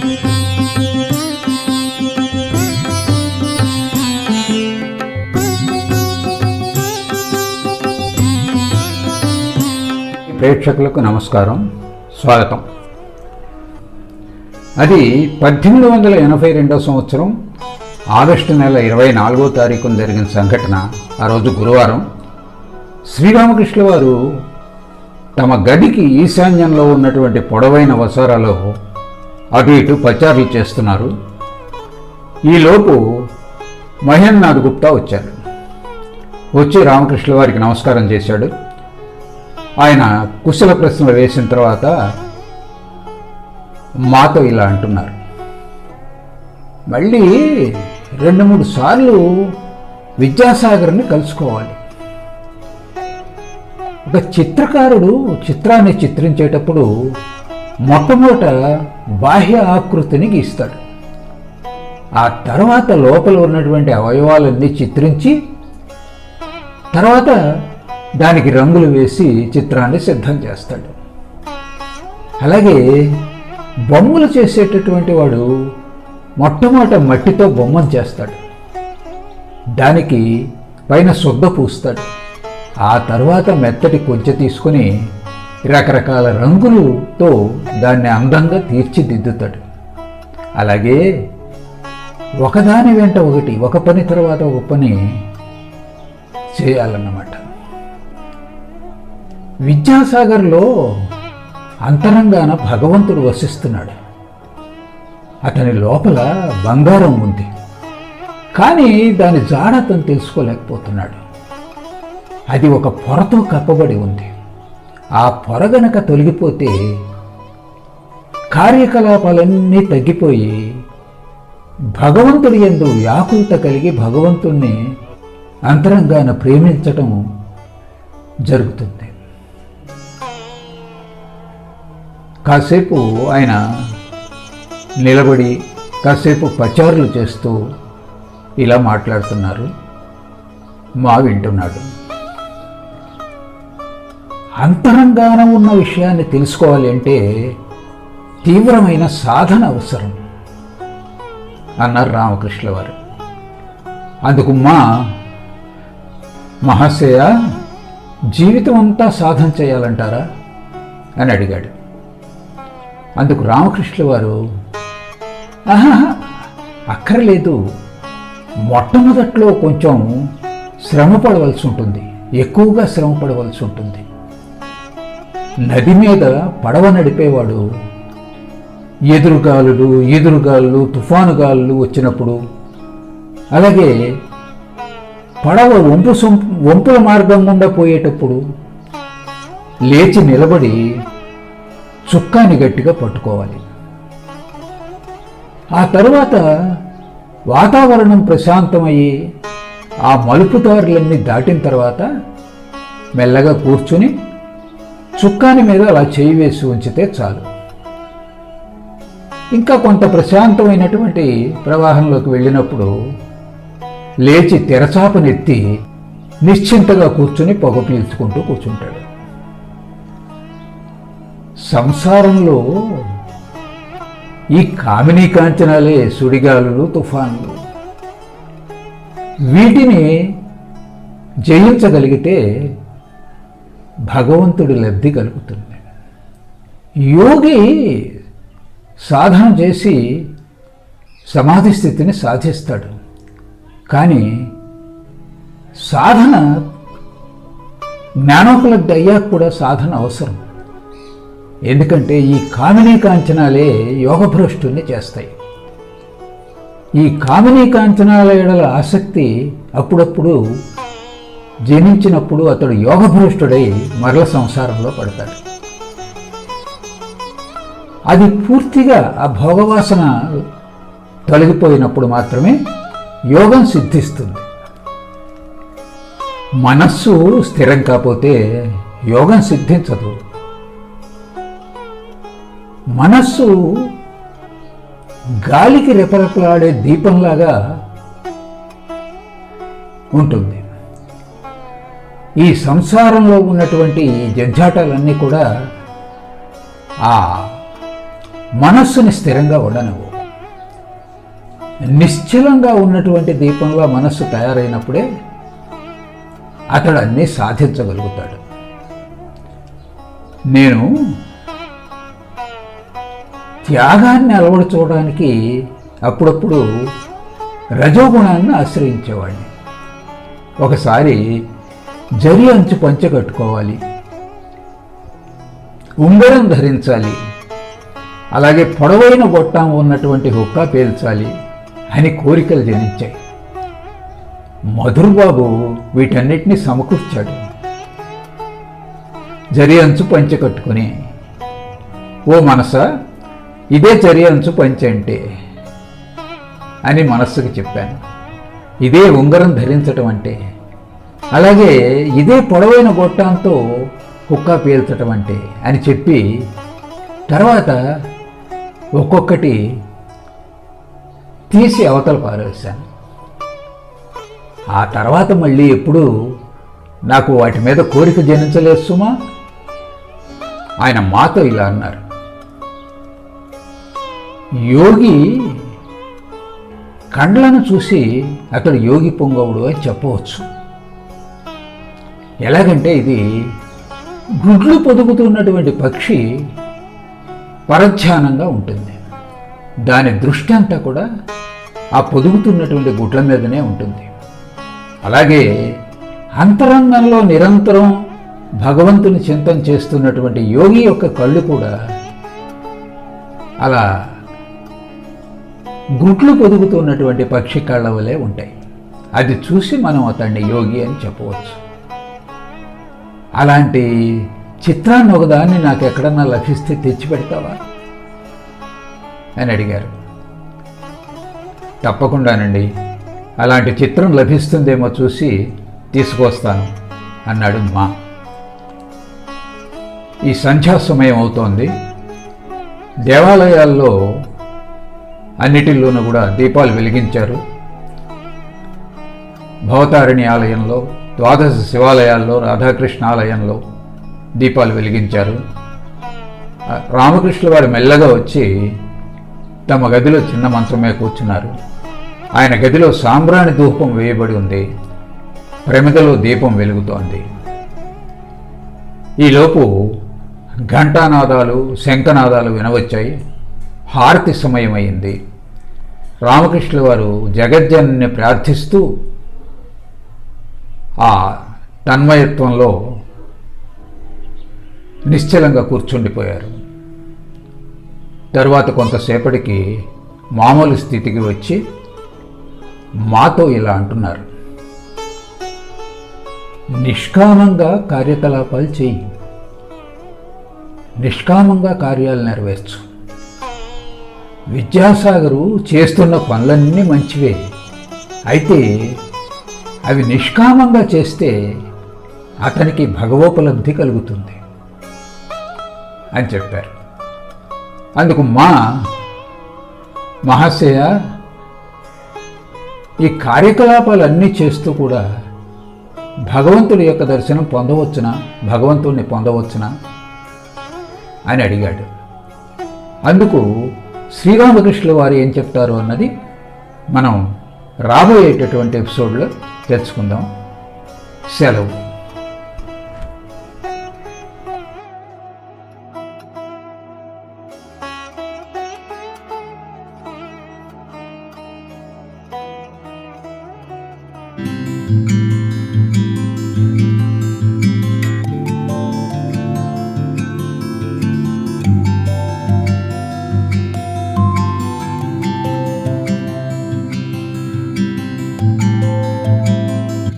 ప్రేక్షకులకు నమస్కారం, స్వాగతం. అది 1882 సంవత్సరం ఆగస్టు నెల 24వ తారీఖున జరిగిన సంఘటన. ఆ రోజు గురువారం. శ్రీరామకృష్ణుల వారు తమ గదికి ఈశాన్యంలో ఉన్నటువంటి పొడవైన వసారాలో అటు ఇటు పచారులు చేస్తున్నారు. ఈలోపు మహేంద్రనాథ్ గుప్తా వచ్చారు. వచ్చి రామకృష్ణుల వారికి నమస్కారం చేశాడు. ఆయన కుశల ప్రశ్నలు వేసిన తర్వాత మాతో ఇలా అంటున్నారు, మళ్ళీ 2-3 సార్లు విద్యాసాగర్ని కలుసుకోవాలి. ఒక చిత్రకారుడు చిత్రాన్ని చిత్రించేటప్పుడు మొట్టమొదట బాహ్య ఆకృతిని గీస్తాడు. ఆ తర్వాత లోపల ఉన్నటువంటి అవయవాలన్నీ చిత్రించి తర్వాత దానికి రంగులు వేసి చిత్రాన్ని సిద్ధం చేస్తాడు. అలాగే బొమ్మలు చేసేటటువంటి వాడు మొట్టమొదట మట్టితో బొమ్మను చేస్తాడు. దానికి పైన శుద్ధ పూస్తాడు. ఆ తర్వాత మెత్తటి కొంచె తీసుకుని రకరకాల రంగులతో దాన్ని అందంగా తీర్చిదిద్దుతాడు. అలాగే ఒకదాని వెంట ఒకటి, ఒక పని తర్వాత ఒక పని చేయాలన్నమాట. విద్యాసాగర్లో అంతరంగాన భగవంతుడు వసిస్తున్నాడు. అతని లోపల బంగారం ఉంది, కానీ దాని జాడ అతను తెలుసుకోలేకపోతున్నాడు. అది ఒక పొరతో కప్పబడి ఉంది. ఆ పొర గనక తొలగిపోతే కార్యకలాపాలన్నీ తగ్గిపోయి భగవంతుడి యందు వ్యాకులత కలిగి భగవంతుణ్ణి అంతరంగాన ప్రేమించటం జరుగుతుంది. కాసేపు ఆయన నిలబడి కాసేపు పచారులు చేస్తూ ఇలా మాట్లాడుతున్నారు. మా వింటున్నాడు. అంతరంగాన ఉన్న విషయాన్ని తెలుసుకోవాలి అంటే తీవ్రమైన సాధన అవసరం అన్నారు రామకృష్ణుల వారు. అందుకు మహాశయ జీవితం అంతా సాధన చేయాలంటారా అని అడిగాడు. అందుకు రామకృష్ణుల వారు, అక్కర్లేదు, మొట్టమొదట్లో కొంచెం శ్రమ పడవలసి ఉంటుంది, ఎక్కువగా శ్రమ పడవలసి ఉంటుంది. నది మీద పడవ నడిపేవాడు ఎదురుగాలులు తుఫానుగాలులు వచ్చినప్పుడు, అలాగే పడవ వంపుల మార్గం గుండా పోయేటప్పుడు లేచి నిలబడి చుక్కాని గట్టిగా పట్టుకోవాలి. ఆ తరువాత వాతావరణం ప్రశాంతమయ్యి ఆ మలుపుదారులన్నీ దాటిన తర్వాత మెల్లగా కూర్చుని చుక్కాని మీద అలా చేయి వేసి ఉంచితే చాలు. ఇంకా కొంత ప్రశాంతమైనటువంటి ప్రవాహంలోకి వెళ్ళినప్పుడు లేచి తెరచాపనెత్తి నిశ్చింతగా కూర్చుని పొగ పీల్చుకుంటూ కూర్చుంటాడు. సంసారంలో ఈ కామినీ కాంచనాలే సుడిగాలులు, తుఫాన్లు. వీటిని జయించగలిగితే భగవంతుడి లబ్ధి కలుగుతుంది. యోగి సాధన చేసి సమాధి స్థితిని సాధిస్తాడు. కానీ సాధన జ్ఞానోపలబ్ధి అయ్యాక కూడా సాధన అవసరం. ఎందుకంటే ఈ కామినీ కాంచనాలే యోగభ్రష్టుని చేస్తాయి. ఈ కామినీ కాంచనాల ఎడల ఆసక్తి అప్పుడప్పుడు జనించినప్పుడు అతడు యోగభ్రష్టుడై మరల సంసారంలో పడతాడు. అది పూర్తిగా ఆ భోగవాసన తొలగిపోయినప్పుడు మాత్రమే యోగం సిద్ధిస్తుంది. మనస్సు స్థిరం కాకపోతే యోగం సిద్ధించదు. మనస్సు గాలికి రెపరెపలాడే దీపంలాగా ఉంటుంది. ఈ సంసారంలో ఉన్నటువంటి జంఝాటాలన్నీ కూడా ఆ మనస్సుని స్థిరంగా ఉండనివ్వు. నిశ్చలంగా ఉన్నటువంటి దీపంలో మనస్సు తయారైనప్పుడే అతడు అన్నీ సాధించగలుగుతాడు. నేను త్యాగాన్ని అలవడుకోవడానికి అప్పుడప్పుడు రజోగుణాన్ని ఆశ్రయించేవాడిని. ఒకసారి జరి అంచు పంచె కట్టుకోవాలి, ఉంగరం ధరించాలి, అలాగే పొడవైన గొట్టం ఉన్నటువంటి హుక్కా పేల్చాలి అని కోరికలు జనించాయి. మధుర్బాబు వీటన్నిటినీ సమకూర్చాడు. జరి అంచు పంచె కట్టుకుని, ఓ మనసా, ఇదే జరి అంచు పంచె అంటే అని మనస్సుకు చెప్పాను. ఇదే ఉంగరం ధరించటం అంటే, అలాగే ఇదే పొడవైన గొట్టంతో హుక్కా పేల్చటం అంటే అని చెప్పి తర్వాత ఒక్కొక్కటి తీసి అవతల పారేశాను. ఆ తర్వాత మళ్ళీ ఎప్పుడూ నాకు వాటి మీద కోరిక జనించలేదు సుమా. ఆయన మాతో ఇలా అన్నారు, యోగి కండ్లను చూసి అతడు యోగి పొంగవుడు అని చెప్పవచ్చు. ఎలాగంటే ఇది గుడ్లు పొదుగుతున్నటువంటి పక్షి పరధ్యానంగా ఉంటుంది. దాని దృష్టి అంతా కూడా ఆ పొదుగుతున్నటువంటి గుడ్ల మీదనే ఉంటుంది. అలాగే అంతరంగంలో నిరంతరం భగవంతుని చింతన చేస్తున్నటువంటి యోగి యొక్క కళ్ళు కూడా అలా గుడ్లు పొదుగుతున్నటువంటి పక్షి కళ్ళ వలె ఉంటాయి. అది చూసి మనం అతన్ని యోగి అని చెప్పవచ్చు. అలాంటి చిత్రాన్ని ఒకదాన్ని నాకు ఎక్కడన్నా లభిస్తే తెచ్చిపెడతావా అని అడిగారు. తప్పకుండానండి, అలాంటి చిత్రం లభిస్తుందేమో చూసి తీసుకొస్తాను అన్నాడు మా. ఈ సంధ్యా సమయం అవుతోంది. దేవాలయాల్లో అన్నిటిల్లోనూ కూడా దీపాలు వెలిగించారు. భవతారిణి ఆలయంలో, ద్వాదశ శివాలయాల్లో, రాధాకృష్ణ ఆలయంలో దీపాలు వెలిగించారు. రామకృష్ణుల వారు మెల్లగా వచ్చి తమ గదిలో చిన్న మంచం మీద కూర్చున్నారు. ఆయన గదిలో సాంబ్రాణి ధూపం వేయబడి ఉంది. ప్రమిదలో దీపం వెలుగుతోంది. ఈలోపు ఘంటానాదాలు, శంఖనాదాలు వినవచ్చాయి. హారతి సమయమైంది. రామకృష్ణుల వారు జగజ్జనని ప్రార్థిస్తూ ఆ తన్మయత్వంలో నిశ్చలంగా కూర్చుండిపోయారు. తరువాత కొంతసేపటికి మామూలు స్థితికి వచ్చి మాతో ఇలా అంటున్నారు, నిష్కామంగా కార్యకలాపాలు చేయి, నిష్కామంగా కార్యాలు నెరవేర్చు. విద్యాసాగరు చేస్తున్న పనులన్నీ మంచివే, అయితే అవి నిష్కామంగా చేస్తే అతనికి భగవోపలబ్ధి కలుగుతుంది అని చెప్పారు. అందుకు మహాశయ, ఈ కార్యకలాపాలన్నీ చేస్తూ కూడా భగవంతుడి యొక్క దర్శనం పొందవచ్చునా, భగవంతుడిని పొందవచ్చునా అని అడిగాడు. అందుకు శ్రీరామకృష్ణుల వారు ఏం చెప్తారు అన్నది మనం రాబోయేటటువంటి ఎపిసోడ్లో తెలుసుకుందాం. సెలవు.